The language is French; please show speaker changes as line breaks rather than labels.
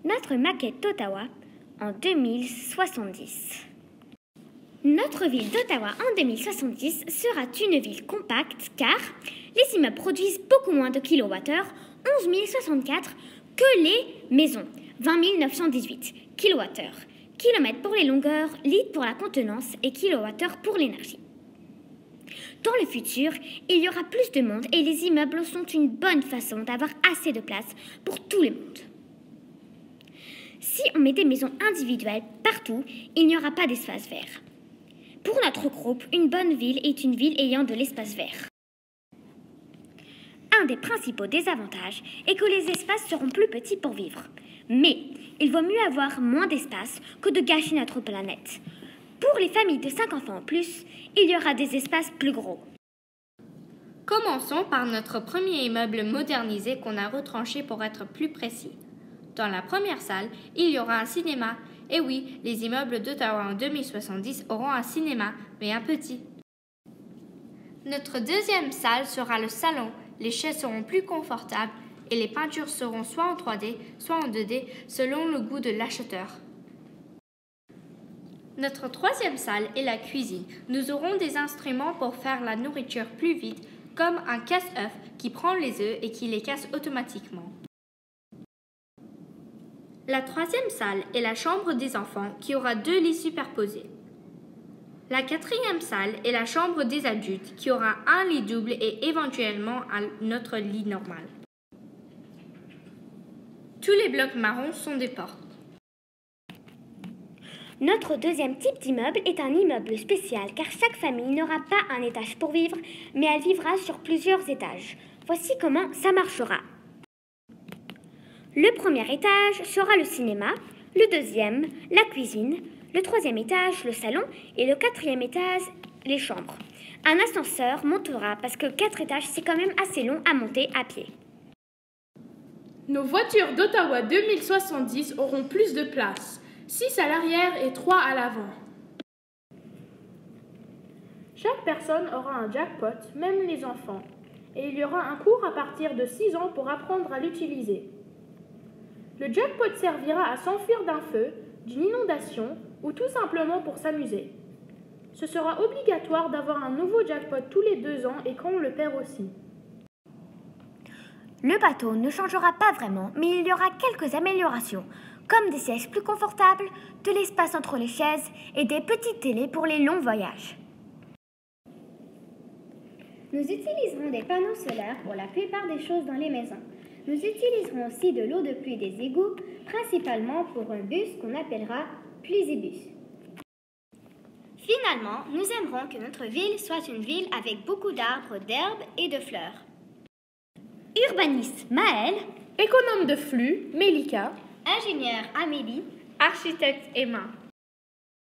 Notre maquette d'Ottawa en 2070. Notre ville d'Ottawa en 2070 sera une ville compacte car les immeubles produisent beaucoup moins de kilowattheures, 11 064, que les maisons, 20 918 kilowattheures. Kilomètres pour les longueurs, litres pour la contenance et kilowattheures pour l'énergie. Dans le futur, il y aura plus de monde et les immeubles sont une bonne façon d'avoir assez de place pour tout le monde. Si on met des maisons individuelles partout, il n'y aura pas d'espace vert. Pour notre groupe, une bonne ville est une ville ayant de l'espace vert. Un des principaux désavantages est que les espaces seront plus petits pour vivre. Mais il vaut mieux avoir moins d'espace que de gâcher notre planète. Pour les familles de 5 enfants en plus, il y aura des espaces plus gros.
Commençons par notre premier immeuble modernisé qu'on a retranché pour être plus précis. Dans la première salle, il y aura un cinéma. Et oui, les immeubles d'Ottawa en 2070 auront un cinéma, mais un petit. Notre deuxième salle sera le salon. Les chaises seront plus confortables et les peintures seront soit en 3D, soit en 2D, selon le goût de l'acheteur. Notre troisième salle est la cuisine. Nous aurons des instruments pour faire la nourriture plus vite, comme un casse-œufs qui prend les œufs et qui les casse automatiquement. La troisième salle est la chambre des enfants qui aura 2 lits superposés. La quatrième salle est la chambre des adultes qui aura un lit double et éventuellement notre lit normal. Tous les blocs marrons sont des portes.
Notre deuxième type d'immeuble est un immeuble spécial car chaque famille n'aura pas un étage pour vivre, mais elle vivra sur plusieurs étages. Voici comment ça marchera. Le premier étage sera le cinéma, le deuxième, la cuisine, le troisième étage, le salon et le quatrième étage, les chambres. Un ascenseur montera parce que 4 étages, c'est quand même assez long à monter à pied.
Nos voitures d'Ottawa 2070 auront plus de place, 6 à l'arrière et 3 à l'avant. Chaque personne aura un jackpot, même les enfants, et il y aura un cours à partir de 6 ans pour apprendre à l'utiliser. Le jackpot servira à s'enfuir d'un feu, d'une inondation ou tout simplement pour s'amuser. Ce sera obligatoire d'avoir un nouveau jackpot tous les 2 ans et quand on le perd aussi.
Le bateau ne changera pas vraiment, mais il y aura quelques améliorations, comme des sièges plus confortables, de l'espace entre les chaises et des petites télés pour les longs voyages.
Nous utiliserons des panneaux solaires pour la plupart des choses dans les maisons. Nous utiliserons aussi de l'eau de pluie des égouts, principalement pour un bus qu'on appellera Plusibus.
Finalement, nous aimerons que notre ville soit une ville avec beaucoup d'arbres, d'herbes et de fleurs. Urbaniste Maël,
Économe de flux, Mélika,
Ingénieure Amélie,
Architecte Emma.